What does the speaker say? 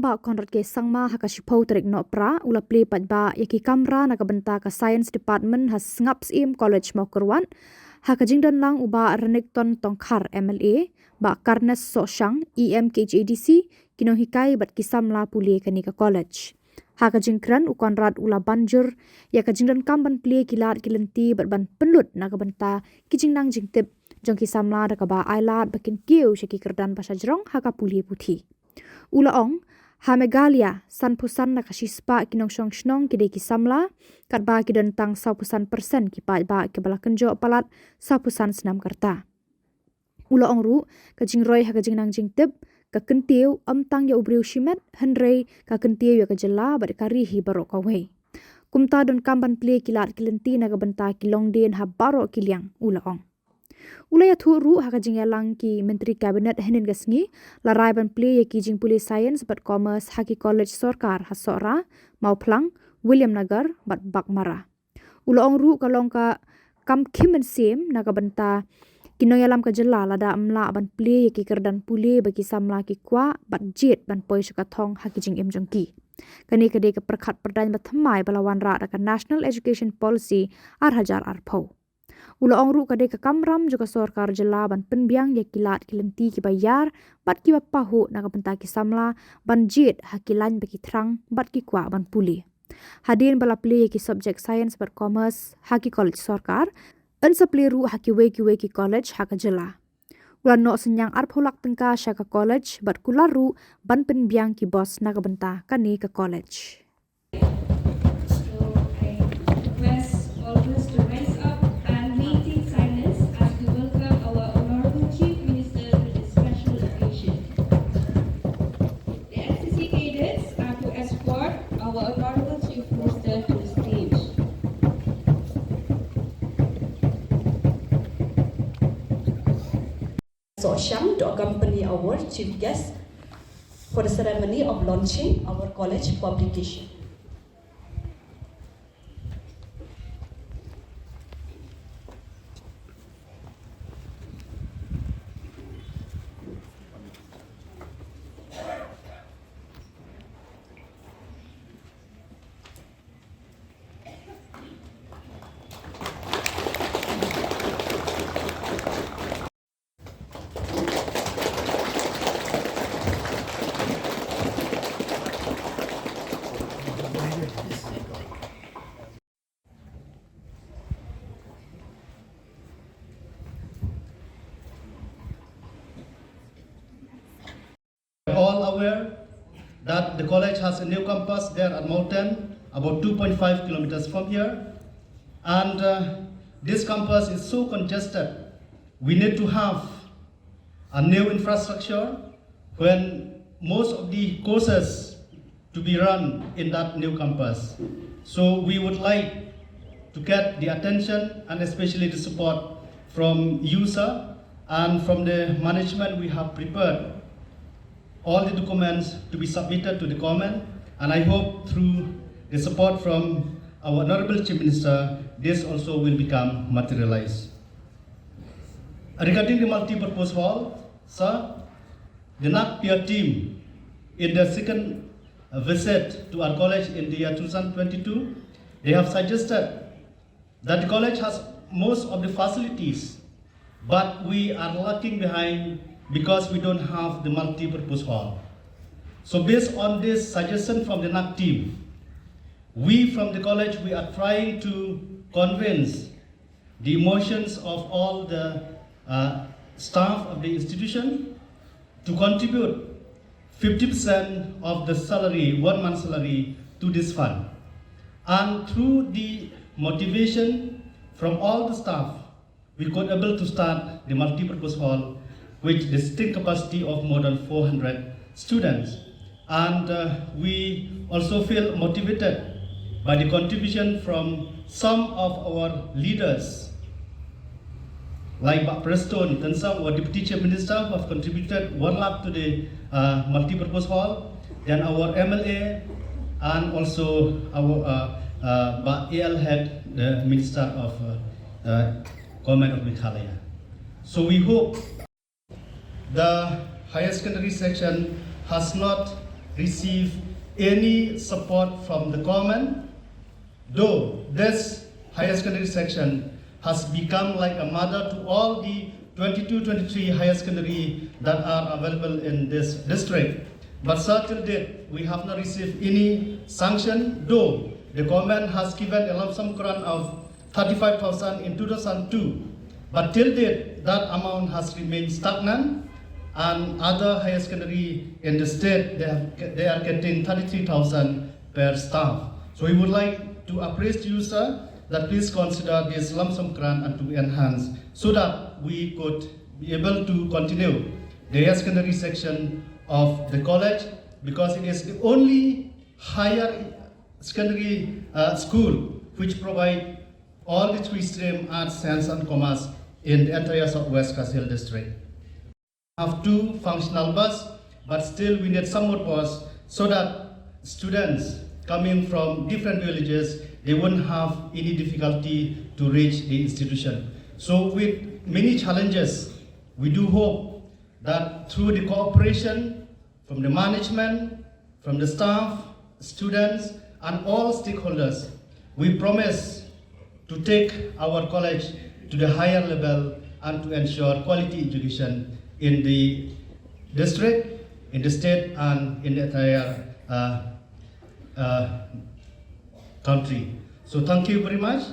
Rangbah Conrad ke Sangma hakashipau tarik Nohprah ula Plie paidbah yaki Kamra nakabenta ka Science Department has Sngap Syiem College Mawkyrwat haka jingdonlang Bah Renikton Tongkhar MLA ba Carness Sohshang KHADC nonghikai bat ki Samla pule kane ka college haka jingkren Conrad ula banjur yaka jingdonkam ban Plie kilat lynti bat ban pynlut nakabenta ki jingnang jingtip jong ki Samla da kaba ailed bakin kiew shaki kerdan pasha jrong haka pule puthi ula ong ha Meghalaya san pusan na kashispa kinong shnong kide ki Samla katba ki dentang 100% ki paidbah ke balakenjo palat 100% senam karta ula ong ru ka jingroi ha ka jingnang jingtip ka kentiu amtang ya ubriu shimet henrei ka kentiu ya ka Jylla bat kari hi barok kawei kumta don kamban Plie kilat lynti na ka benta ki longden ha barok kiliang ula ong ula ya thu ru haka jingyalang ki Myntri Cabinet henin gasngi larai ban Plie ki jing pule science bat commerce haki college sorkar hasora Mawkyrwat William Nagar bat bakmara ula ong ru kalong ka kam khimen sem naga benta kinoyalam ka Jylla lada amla ban Plie ki kerdan pule bagi Samla ki kwa bat jet ban poi thong haki jing jongki kani kade ka perkhat perdan bat thamai balawan ra ka National Education Policy hajar arpau ula ong ru kade ka Kamram juga sorkar Jylla ban penbiang ya kilat lynti ki bayar bat ki bapahu nakabenta ki Samla ban jet hakilan bagi thrang bat ki kwa ban pule hadin bala Plie ki subject science bat commerce haki college sorkar ansa Plie ru haki weki college haka Jylla ula no senyang arpholak tengka shaka college bat kularu ban penbiang ki boss nakabenta kani ka college. Sohshang to accompany our chief guest for the ceremony of launching our college publication. All aware that the college has a new campus there at Mountain, about 2.5 kilometers from here. And this campus is so congested, we need to have a new infrastructure when most of the courses to be run in that new campus. So we would like to get the attention and especially the support from user and from the management. We have prepared all the documents to be submitted to the government, and I hope through the support from our Honorable Chief Minister, this also will become materialized. Regarding the multi-purpose hall, sir, the NAC team in their second visit to our college in the year 2022, they have suggested that the college has most of the facilities, but we are lacking behind because we don't have the multi-purpose hall. So based on this suggestion from the NAC team, we from the college, we are trying to convince the emotions of all the staff of the institution to contribute 50% of the salary, 1 month salary, to this fund. And through the motivation from all the staff, we could able to start the multi-purpose hall with the sitting capacity of more than 400 students. And we also feel motivated by the contribution from some of our leaders, like Bah Renikton Tongkhar, our Deputy Chief Minister, who have contributed 1 lakh to the multi-purpose hall, then our MLA, and also our ailed, the Minister of Government of Meghalaya. So we hope the higher secondary section has not received any support from the government, though this higher secondary section has become like a mother to all the 22-23 higher secondary that are available in this district. But so till date, we have not received any sanction, though the government has given a lump sum grant of 35,000 in 2002. But till date, that amount has remained stagnant, and other higher secondary in the state, they are getting 33,000 per staff. So we would like to appraise you, sir, that please consider this lump sum grant and to enhance, so that we could be able to continue the higher secondary section of the college, because it is the only higher secondary school which provide all the three stream arts, science and commerce in the entire Southwest Kasil district. We have 2 functional bus, but still we need some more bus so that students coming from different villages, they won't have any difficulty to reach the institution. So with many challenges, we do hope that through the cooperation from the management, from the staff, students, and all stakeholders, we promise to take our college to the higher level and to ensure quality education in the district, in the state, and in the entire country. So thank you very much.